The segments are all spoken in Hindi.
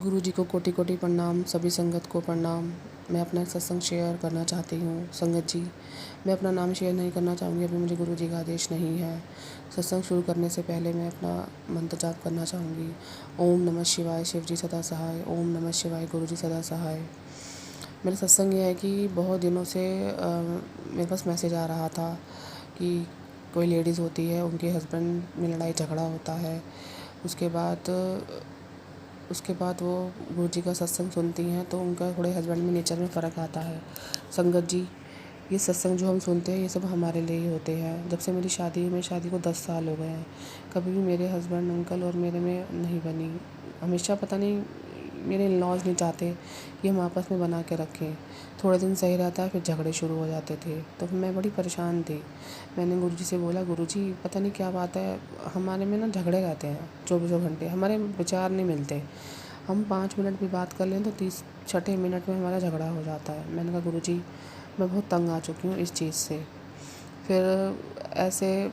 गुरु जी को कोटि कोटि प्रणाम, सभी संगत को प्रणाम। मैं अपना एक सत्संग शेयर करना चाहती हूँ। संगत जी, मैं अपना नाम शेयर नहीं करना चाहूँगी, अभी मुझे गुरु जी का आदेश नहीं है। सत्संग शुरू करने से पहले मैं अपना मंत्र जाप करना चाहूँगी। ओम नमः शिवाय, शिव जी सदा सहाय। ओम नमः शिवाय, गुरु जी सदा सहाय। मेरा सत्संग ये है कि बहुत दिनों से मेरे पास मैसेज आ रहा था कि कोई लेडीज़ होती है, उनके हस्बैंड में लड़ाई झगड़ा होता है। उसके बाद वो गुरु जी का सत्संग सुनती हैं तो उनका थोड़े हस्बैंड में नेचर में फ़र्क आता है। संगत जी, ये सत्संग जो हम सुनते हैं ये सब हमारे लिए ही होते हैं। जब से मेरी शादी को 10 साल हो गए हैं, कभी भी मेरे हस्बैंड अंकल और मेरे में नहीं बनी। हमेशा पता नहीं मेरे इन-लॉज़ नहीं चाहते कि हम आपस में बना के रखें। थोड़े दिन सही रहता है, फिर झगड़े शुरू हो जाते थे, तो मैं बड़ी परेशान थी। मैंने गुरुजी से बोला, गुरुजी पता नहीं क्या बात है, हमारे में ना झगड़े रहते हैं चौबीसों घंटे, हमारे विचार नहीं मिलते। हम 5 मिनट भी बात कर लें तो 30 छठे मिनट में हमारा झगड़ा हो जाता है। मैंने कहा गुरुजी, मैं बहुत तंग आ चुकी हूँ इस चीज़ से। फिर ऐसे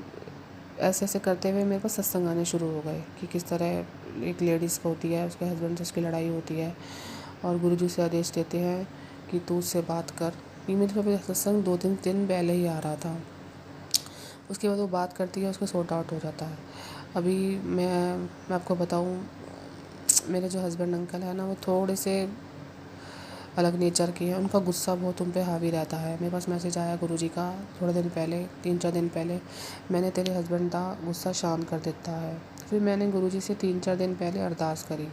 ऐसे ऐसे करते हुए मेरे पास सत्संग आने शुरू हो गए कि किस तरह एक लेडीज़ को होती है, उसके हस्बैंड से उसकी लड़ाई होती है और गुरुजी से आदेश देते हैं कि तू उससे बात कर। ये मेरे पे सत्संग 2-3 दिन पहले ही आ रहा था। उसके बाद वो बात करती है, उसका सॉर्ट आउट हो जाता है। अभी मैं आपको बताऊँ, मेरे जो हस्बैंड अंकल हैं ना, वो थोड़े से अलग नेचर के हैं। उनका गुस्सा बहुत उन पे हावी रहता है। मेरे पास मैसेज आया गुरुजी का थोड़े दिन पहले, 3-4 दिन पहले, मैंने तेरे हस्बैंड का गुस्सा शांत कर देता है। फिर मैंने गुरुजी से 3-4 दिन पहले अरदास करी,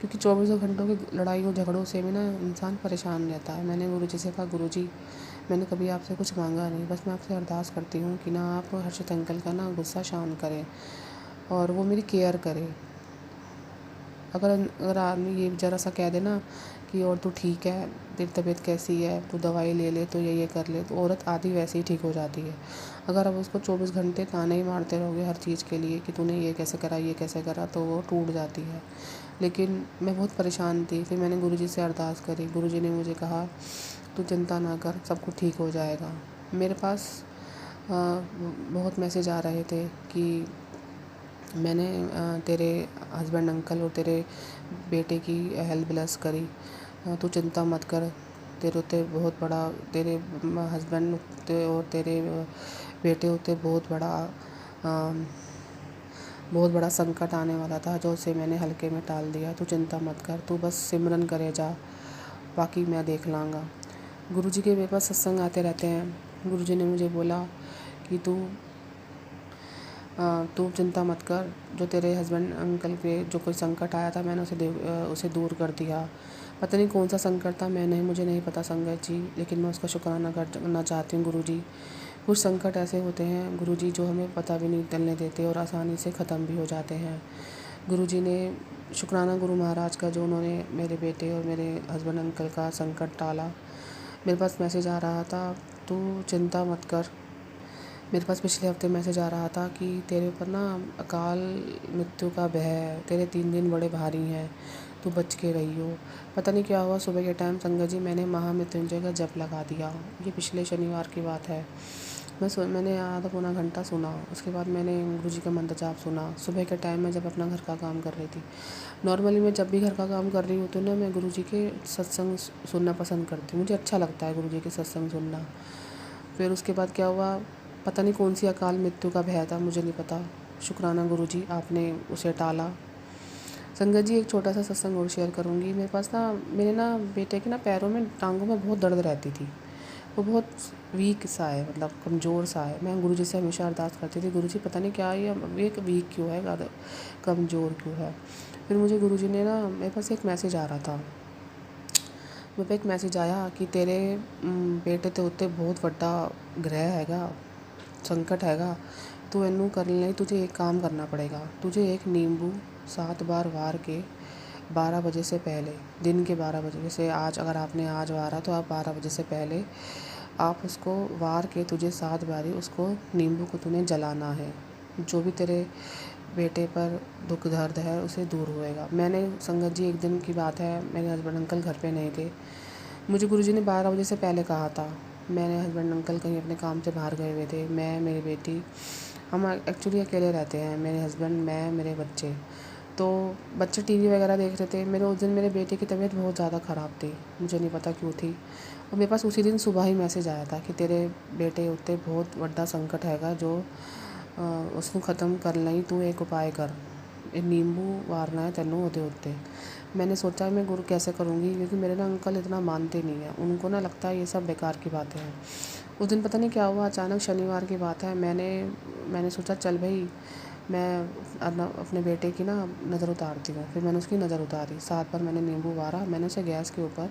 क्योंकि चौबीसों घंटों की लड़ाई और झगड़ों से भी ना इंसान परेशान रहता है। मैंने गुरुजी से कहा, गुरुजी मैंने कभी आपसे कुछ मांगा नहीं, बस मैं आपसे अरदास करती हूँ कि ना आप हर्षित अंकल का ना गुस्सा शांत करें और वो मेरी केयर करें। अगर अगर आदमी ये ज़रा सा कह दे ना कि और तू ठीक है, तेरी तबीयत कैसी है, तू दवाई ले ले, तो ये कर ले, तो औरत आधी वैसे ही ठीक हो जाती है। अगर आप उसको 24 घंटे ताने ही मारते रहोगे हर चीज़ के लिए कि तूने ये कैसे करा, ये कैसे करा, तो वो टूट जाती है। लेकिन मैं बहुत परेशान थी। फिर मैंने गुरुजी से अरदास करी। गुरुजी ने मुझे कहा, तू चिंता ना कर, सब कुछ ठीक हो जाएगा। मेरे पास बहुत मैसेज आ रहे थे कि मैंने तेरे हस्बैंड अंकल और तेरे बेटे की हेल्थ ब्लेस करी, तू चिंता मत कर, तेरे उत्ते बहुत बड़ा, तेरे हस्बैंड उत्ते और तेरे बेटे उत्ते बहुत बड़ा संकट आने वाला था, जो उसे मैंने हल्के में टाल दिया। तू चिंता मत कर, तू बस सिमरन करे जा, बाकी मैं देख लाँगा। गुरुजी के मेरे पास सत्संग आते रहते हैं। गुरुजी ने मुझे बोला कि तू चिंता मत कर, जो तेरे हस्बैंड अंकल पे जो कोई संकट आया था, मैंने उसे दूर कर दिया। पता नहीं कौन सा संकट था, मुझे नहीं पता संगत जी, लेकिन मैं उसका शुक्राना करना चाहती हूँ गुरुजी। कुछ संकट ऐसे होते हैं गुरुजी जो हमें पता भी नहीं चलने देते और आसानी से ख़त्म भी हो जाते हैं। गुरुजी ने शुक्राना गुरु महाराज का, जो उन्होंने मेरे बेटे और मेरे हस्बैंड अंकल का संकट टाला। मेरे पास मैसेज आ रहा था, तू चिंता मत कर। मेरे पास पिछले हफ्ते मैसेज आ रहा था कि तेरे ऊपर ना अकाल मृत्यु का भय है, तेरे 3 दिन बड़े भारी हैं, तू बच के रही हो। पता नहीं क्या हुआ, सुबह के टाइम संगत जी मैंने महामृत्युंजय का जप लगा दिया। ये पिछले शनिवार की बात है। मैंने आधा पौना घंटा सुना, उसके बाद मैंने गुरुजी का मंत्र जाप सुना। सुबह के टाइम में जब अपना घर का काम कर रही थी, नॉर्मली मैं जब भी घर का काम कर रही हूँ तो ना मैं गुरुजी के सत्संग सुनना पसंद करती हूँ। मुझे अच्छा लगता है गुरुजी के सत्संग सुनना। फिर उसके बाद क्या हुआ, पता नहीं कौन सी अकाल मृत्यु का भय था, मुझे नहीं पता। शुक्राना गुरुजी, आपने उसे टाला। संगत जी, एक छोटा सा सत्संग और शेयर करूँगी। मेरे ना बेटे के ना पैरों में, टांगों में बहुत दर्द रहती थी। वो बहुत वीक सा है, मतलब कमज़ोर सा है। मैं गुरुजी से हमेशा अरदास करती थी, गुरुजी पता नहीं क्या ये वीक क्यों है, ज़्यादा कमज़ोर क्यों है। फिर मुझे गुरुजी ने ना, मेरे पास एक मैसेज आ रहा था, मेरे पे एक मैसेज आया कि तेरे बेटे ते उत्ते बहुत वड्डा ग्रह हैगा, संकट हैगा, तू इनू करने ਲਈ तुझे एक काम करना पड़ेगा। तुझे एक नींबू 7 बार वार के 12 बजे से पहले, दिन के 12 बजे, जैसे आज अगर आपने आज वारा तो आप 12 बजे से पहले आप उसको वार के, तुझे 7 बारी उसको नींबू को तूने जलाना है। जो भी तेरे बेटे पर दुख दर्द है उसे दूर होएगा। मैंने संगत जी, एक दिन की बात है, मेरे हस्बैंड अंकल घर पे नहीं थे। मुझे गुरुजी ने 12 बजे से पहले कहा था। मेरे हस्बैंड अंकल कहीं अपने काम से बाहर गए हुए थे। मैं, मेरी बेटी, हम एक्चुअली अकेले रहते हैं, मेरे हस्बैंड, मैं, मेरे बच्चे। तो बच्चे टीवी वगैरह देख रहे थे। मेरे उस दिन मेरे बेटे की तबीयत बहुत ज़्यादा ख़राब थी, मुझे नहीं पता क्यों थी। और मेरे पास उसी दिन सुबह ही मैसेज आया था कि तेरे बेटे उत्ते बहुत बड़ा संकट हैगा जो उसको ख़त्म कर लई, तू एक उपाय कर, ये नींबू वारना है तेनों ओदे उत्ते। मैंने सोचा मैं गुरु कैसे करूँगी, क्योंकि मेरे ना अंकल इतना मानते नहीं हैं, उनको ना लगता है ये सब बेकार की बातें हैं। उस दिन पता नहीं क्या हुआ, अचानक शनिवार की बात है, मैंने सोचा चल भाई मैं अपने बेटे की ना नज़र उतारती हूँ। फिर मैंने उसकी नज़र उतारी, 7 बार मैंने नींबू वारा, मैंने उसे गैस के ऊपर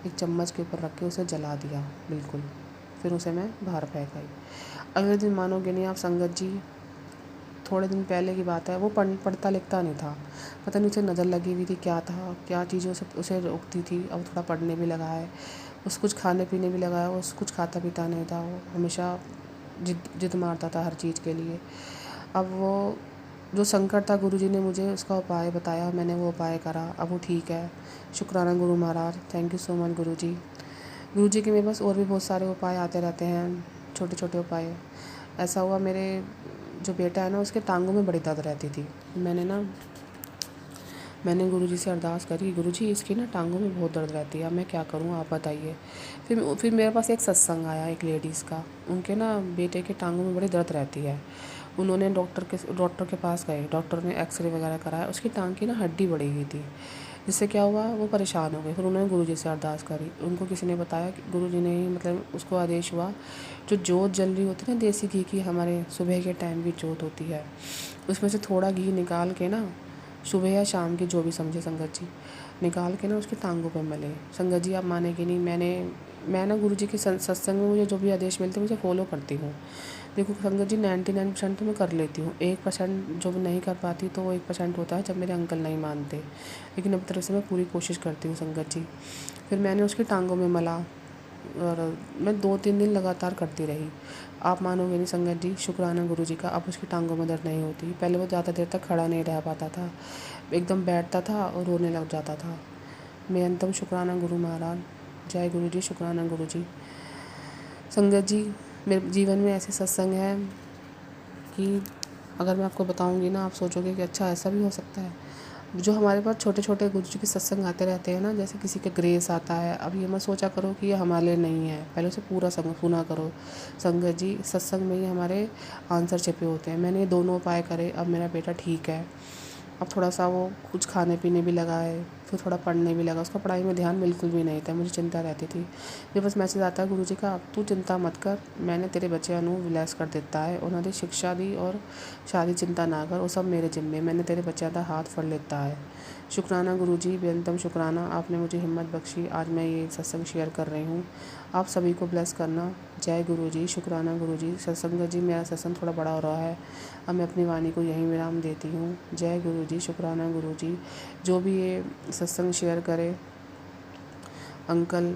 एक चम्मच के ऊपर रख के उसे जला दिया बिल्कुल। फिर उसे मैं बाहर फेंक आई। अगले दिन मानोगे नहीं आप संगत जी, थोड़े दिन पहले की बात है, वो पढ़ता लिखता नहीं था, पता नहीं उसे नज़र लगी हुई थी, क्या था क्या चीज़ें उसे रोकती थी। अब थोड़ा पढ़ने भी लगा है, उसे कुछ खाने पीने भी लगा है, वो कुछ खाता पीता नहीं था, वो हमेशा जिद मारता था हर चीज़ के लिए। अब वो जो संकट था, गुरुजी ने मुझे उसका उपाय बताया, मैंने वो उपाय करा, अब वो ठीक है। शुक्राना Guru Maharaj, thank you so much गुरुजी। गुरुजी के मेरे पास और भी बहुत सारे उपाय आते रहते हैं, छोटे छोटे उपाय। ऐसा हुआ, मेरे जो बेटा है ना, उसके टांगों में बड़ी दर्द रहती थी। मैंने गुरुजी से अरदास करी, गुरुजी इसकी ना टांगों में बहुत दर्द रहती है, अब मैं क्या करूँ आप बताइए। फिर मेरे पास एक सत्संग आया एक लेडीज़ का, उनके ना बेटे के टांगों में बड़ी दर्द रहती है। उन्होंने डॉक्टर के पास गए, डॉक्टर ने एक्सरे वगैरह कराया, उसकी टांग की ना हड्डी बढ़ी हुई थी, जिससे क्या हुआ वो परेशान हो गए। फिर उन्होंने गुरुजी से अरदास करी, उनको किसी ने बताया कि गुरुजी ने ही मतलब उसको आदेश हुआ, जो जोत जल रही होती है ना देसी घी की, हमारे सुबह के टाइम की जोत होती है, उसमें से थोड़ा घी निकाल के ना, सुबह या शाम की जो भी समझे संगत जी, निकाल के ना उसकी टांगों पे मले। संगत जी आप मानेंगे नहीं, मैं ना गुरुजी के सत्संग में मुझे जो भी आदेश मिलते हैं मुझे फॉलो करती हूँ। देखो संगत जी 99% तो मैं कर लेती हूँ, 1% जो नहीं कर पाती तो वो 1% होता है जब मेरे अंकल नहीं मानते, लेकिन अब तरह से मैं पूरी कोशिश करती हूँ संगत जी। फिर मैंने उसकी टांगों में मला और मैं 2-3 दिन लगातार करती रही। आप मानोगे नहीं संगत जी, शुक्राना गुरुजी का, अब उसकी टांगों में दर्द नहीं होती। पहले वो ज़्यादा देर तक खड़ा नहीं रह पाता था, एकदम बैठता था और रोने लग जाता था। मैं अंतम शुक्राना गुरु महाराज, जय गुरु जी, शुक्राना गुरु जी। संगत जी मेरे जीवन में ऐसे सत्संग हैं कि अगर मैं आपको बताऊंगी ना, आप सोचोगे कि अच्छा ऐसा भी हो सकता है। जो हमारे पास छोटे छोटे गुरु जी के सत्संग आते रहते हैं ना, जैसे किसी के ग्रेस आता है, अब ये मत सोचा करो कि ये हमारे लिए नहीं है, पहले उसे पूरा संग सुना करो। संगत जी सत्संग में ही हमारे आंसर छिपे होते हैं। मैंने ये दोनों उपाय करे, अब मेरा बेटा ठीक है। अब थोड़ा सा वो कुछ खाने पीने भी लगा है, फिर थोड़ा पढ़ने भी लगा। उसका पढ़ाई में ध्यान बिल्कुल भी नहीं था, मुझे चिंता रहती थी। मेरे पास मैसेज आता है, गुरुजी का, अब तू चिंता मत कर, मैंने तेरे बच्चे ਨੂੰ ਰਿਲੈਕਸ ਕਰ ਦਿੱਤਾ ਹੈ, ਉਹਨਾਂ ਦੀ ਸਿੱਖਿਆ ਦੀ ਔਰ शादी चिंता ना कर, वो सब मेरे जिम्मे, मैंने तेरे बच्चों का हाथ फड़ लेता है। शुक्राना गुरुजी, बेअंतम शुक्राना, आपने मुझे हिम्मत बख्शी, आज मैं ये सत्संग शेयर कर रही हूँ। आप सभी को ब्लेस करना। जय गुरुजी, शुक्राना गुरुजी। सत्संग जी मेरा सत्संग थोड़ा बड़ा हो रहा है, अब मैं अपनी वाणी को यहीं विराम देती हूँ। जय गुरुजी, शुक्राना गुरुजी। जो भी ये सत्संग शेयर करे, अंकल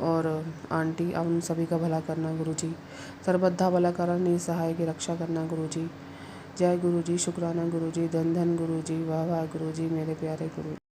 और आंटी, आप उन सभी का भला करना गुरुजी। सर्वबद्धा भला करना, निसहाय की रक्षा करना गुरुजी। जय गुरुजी, शुक्राना गुरुजी, धन धन गुरुजी, वाह वाह गुरुजी, मेरे प्यारे गुरु।